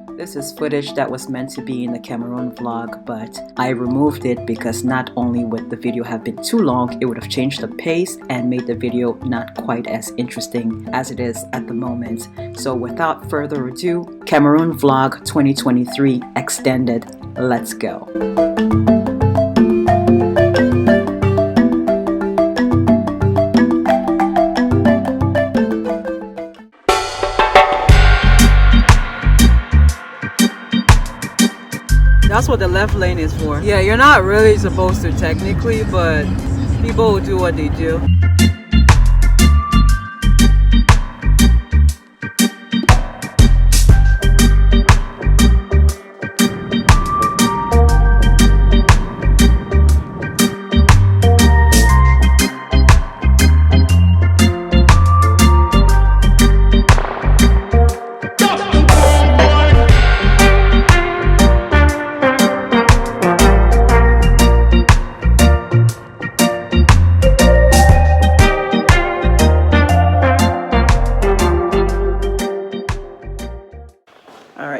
This is footage that was meant to be in the Cameroon vlog, but I removed it because not only would the video have been too long, it would have changed the pace and made the video not quite as interesting as it is at the moment. So without further ado, Cameroon vlog 2023 extended. Let's go. That's what the left lane is for. Yeah, you're not really supposed to technically, but people will do what they do.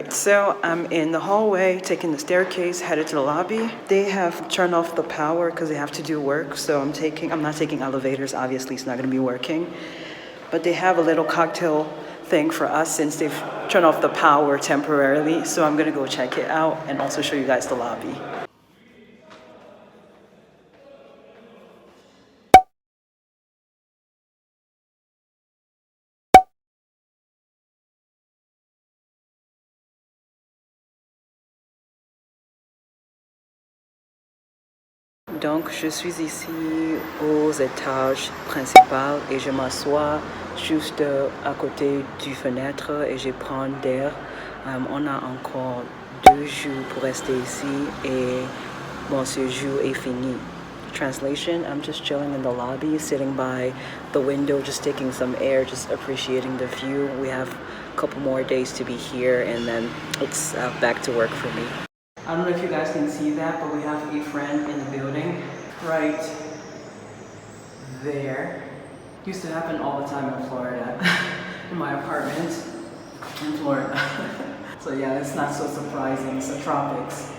So I'm in the hallway, taking the staircase, headed to the lobby. They have turned off the power because they have to do work. So I'm not taking elevators. Obviously, it's not going to be working. But they have a little cocktail thing for us since they've turned off the power temporarily. So I'm going to go check it out and also show you guys the lobby. Donc, je suis ici aux étages principaux et je m'assois juste à côté du fenêtre et je prends d'air. On a encore 2 jours pour rester ici et mon séjour est fini. Translation, I'm just chilling in the lobby, sitting by the window, just taking some air, just appreciating the view. We have a couple more days to be here and then it's back to work for me. I don't know if you guys can see that, but we have a friend in the building right there. Used to happen all the time in Florida, in my apartment in Florida. So yeah, it's not so surprising. It's the tropics.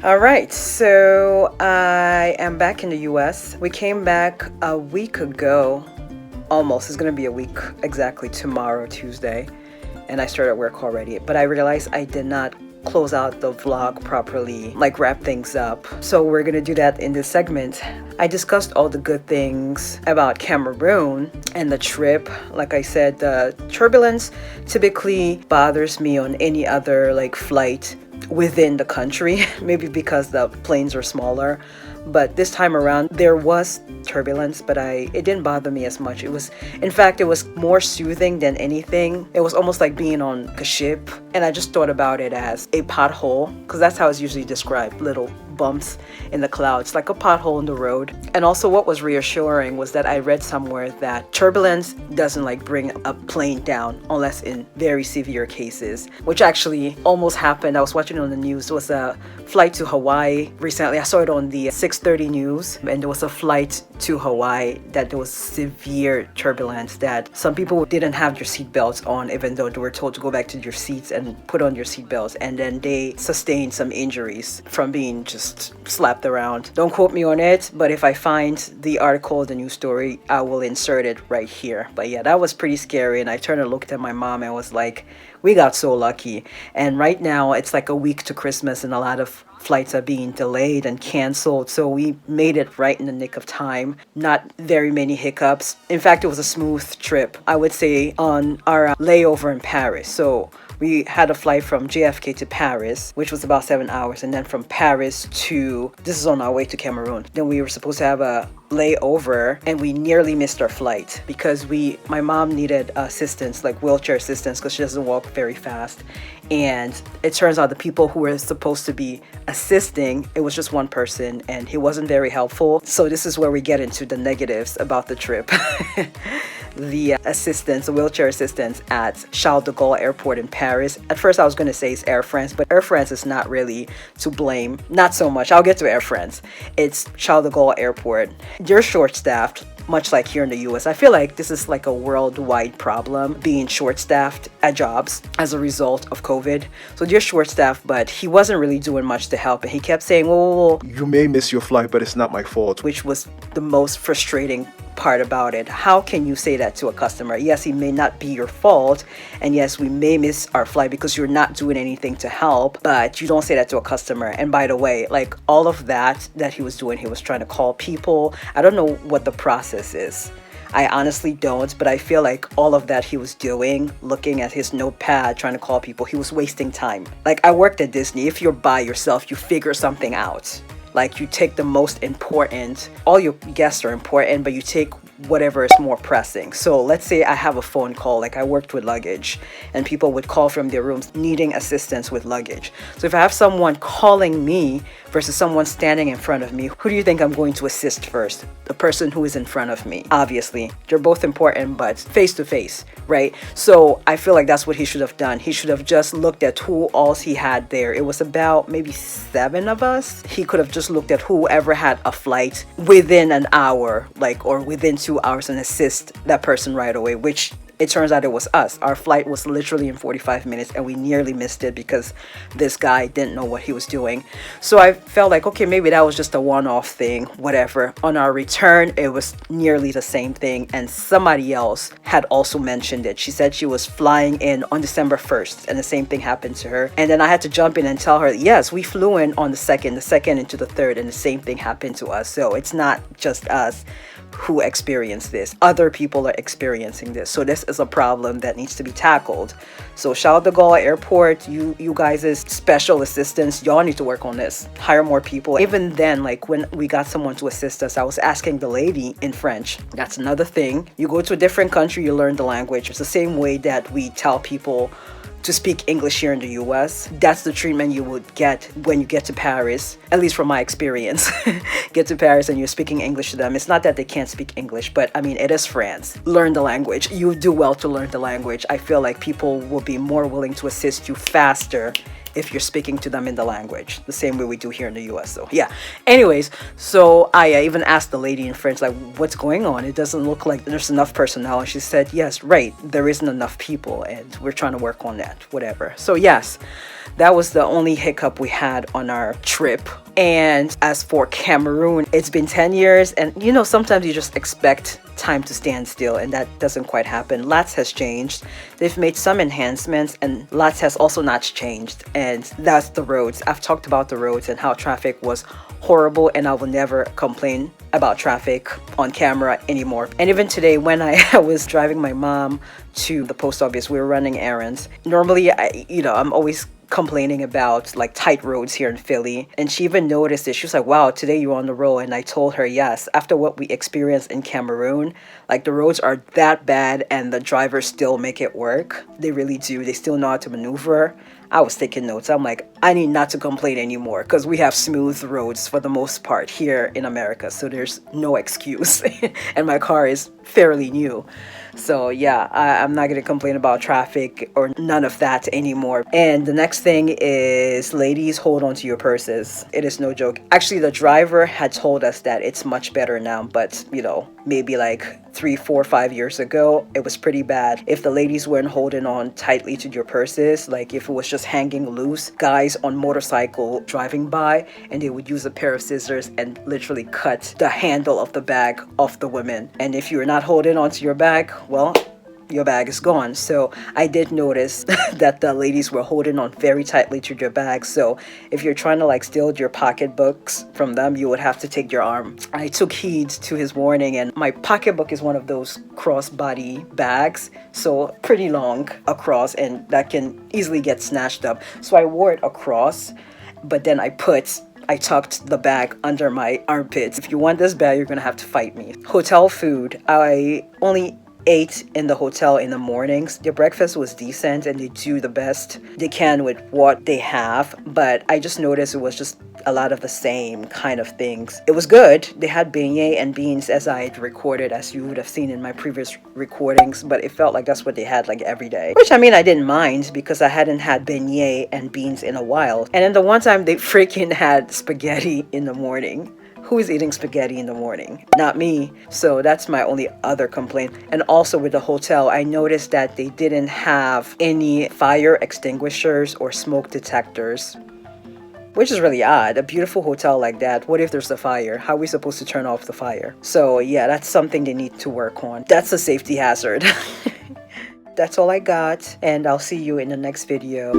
Alright, so I am back in the US. We came back a week ago, almost. It's gonna be a week exactly tomorrow, Tuesday. And I started work already. But I realized I did not close out the vlog properly, like wrap things up. So we're gonna do that in this segment. I discussed all the good things about Cameroon and the trip. Like I said, the turbulence typically bothers me on any other like flight within the country, maybe because the planes are smaller. But this time around there was turbulence, but it didn't bother me as much. In fact, it was more soothing than anything. It was almost like being on a ship, and I just thought about it as a pothole, because that's how it's usually described, little bumps in the clouds, like a pothole in the road. And also what was reassuring was that I read somewhere that turbulence doesn't like bring a plane down unless in very severe cases, which actually almost happened. I was watching on the news. There was a flight to Hawaii recently. I saw it on the 6:30 news, and there was a flight to Hawaii that there was severe turbulence, that some people didn't have their seatbelts on even though they were told to go back to your seats and put on your seatbelts, and then they sustained some injuries from being just slapped around. Don't quote me on it, but if I find the article, the news story, I will insert it right here. But yeah, that was pretty scary, and I turned and looked at my mom and was like, we got so lucky. And right now it's like a week to Christmas and a lot of flights are being delayed and canceled, so we made it right in the nick of time. Not very many hiccups. In fact, it was a smooth trip, I would say, on our layover in Paris. So We had a flight from JFK to Paris, which was about 7 hours, and then from Paris to, this is on our way to Cameroon. Then we were supposed to have a layover, and we nearly missed our flight because my mom needed assistance, like wheelchair assistance, because she doesn't walk very fast. And it turns out the people who were supposed to be assisting, it was just one person, and he wasn't very helpful. So this is where we get into the negatives about the trip. The assistance, the wheelchair assistance at Charles de Gaulle Airport in Paris. At first I was going to say it's Air France, but Air France is not really to blame. Not so much. I'll get to Air France. It's Charles de Gaulle Airport. They're short-staffed, much like here in the US. I feel like this is like a worldwide problem, being short-staffed at jobs as a result of COVID. So they're short-staffed, but he wasn't really doing much to help. And he kept saying, whoa, you may miss your flight, but it's not my fault. Which was the most frustrating part about it. How can you say that to a customer? Yes, it may not be your fault, and yes, we may miss our flight because you're not doing anything to help, but you don't say that to a customer. And by the way, like all of that he was doing, he was trying to call people. I don't know what the process is. I honestly don't, but I feel like all of that he was doing, looking at his notepad, trying to call people, he was wasting time. Like, I worked at Disney. If you're by yourself, you figure something out. Like, you take the most important, all your guests are important, but you take whatever is more pressing. So let's say I have a phone call, like I worked with luggage, and people would call from their rooms needing assistance with luggage. So if I have someone calling me versus someone standing in front of me, who do you think I'm going to assist first? The person who is in front of me. Obviously, they're both important, but face to face, right? So I feel like that's what he should have done. He should have just looked at who else he had there. It was about maybe 7 of us. He could have just looked at whoever had a flight within an hour, like, or within 2 hours, and assist that person right away, which it turns out it was us. Our flight was literally in 45 minutes and we nearly missed it because this guy didn't know what he was doing. So I felt like, okay, maybe that was just a one-off thing, whatever. On our return, it was nearly the same thing, and somebody else had also mentioned it. She said she was flying in on December 1st and the same thing happened to her. And then I had to jump in and tell her, yes, we flew in on the 2nd into the 3rd, and the same thing happened to us. So it's not just us who experienced this. Other people are experiencing this. So this is a problem that needs to be tackled. So Charles de Gaulle Airport, you guys' special assistants, y'all need to work on this. Hire more people. Even then, like when we got someone to assist us, I was asking the lady in French. That's another thing. You go to a different country, you learn the language. It's the same way that we tell people to speak English here in the US. That's the treatment you would get when you get to Paris, at least from my experience. Get to Paris and you're speaking English to them. It's not that they can't speak English, but I mean, it is France. Learn the language. You do well to learn the language. I feel like people will be more willing to assist you faster if you're speaking to them in the language, the same way we do here in the US. So yeah, anyways, so I even asked the lady in French, like, what's going on? It doesn't look like there's enough personnel. And she said, yes, right, there isn't enough people and we're trying to work on that, whatever. So yes, that was the only hiccup we had on our trip. And as for Cameroon, it's been 10 years, and you know, sometimes you just expect time to stand still, and that doesn't quite happen. Lots has changed. They've made some enhancements, and lots has also not changed, and that's the roads. I've talked about the roads and how traffic was horrible, and I will never complain about traffic on camera anymore. And even today, when I was driving my mom to the post office, we were running errands. Normally, I'm always complaining about like tight roads here in Philly, and she even noticed it. She was like, wow, today you're on the road. And I told her, yes, after what we experienced in Cameroon, like the roads are that bad and the drivers still make it work. They really do. They still know how to maneuver. I was taking notes. I'm like, I need not to complain anymore because we have smooth roads for the most part here in America. So there's no excuse. And my car is fairly new. So yeah, I'm not going to complain about traffic or none of that anymore. And the next thing is, ladies, hold on to your purses. It is no joke. Actually, the driver had told us that it's much better now, but maybe like 3, 4, 5 years ago, it was pretty bad. If the ladies weren't holding on tightly to your purses, like if it was just hanging loose, guys on motorcycle driving by, and they would use a pair of scissors and literally cut the handle of the bag off the women. And if you're not holding onto your bag, well, your bag is gone. So I did notice that the ladies were holding on very tightly to your bag. So if you're trying to like steal your pocketbooks from them, you would have to take your arm. I took heed to his warning, and my pocketbook is one of those crossbody bags, so pretty long across, and that can easily get snatched up. So I wore it across, but then I tucked the bag under my armpits. If you want this bag, you're gonna have to fight me. Hotel food. I only ate in the hotel in the mornings. Their breakfast was decent and they do the best they can with what they have, but I just noticed it was just a lot of the same kind of things. It was good. They had beignet and beans as I had recorded, as you would have seen in my previous recordings, but it felt like that's what they had like every day. Which I mean, I didn't mind because I hadn't had beignet and beans in a while. And then the one time they freaking had spaghetti in the morning. Who is eating spaghetti in the morning? Not me. So that's my only other complaint. And also with the hotel, I noticed that they didn't have any fire extinguishers or smoke detectors, which is really odd. A beautiful hotel like that, what if there's a fire? How are we supposed to turn off the fire? So yeah, that's something they need to work on. That's a safety hazard. That's all I got, and I'll see you in the next video.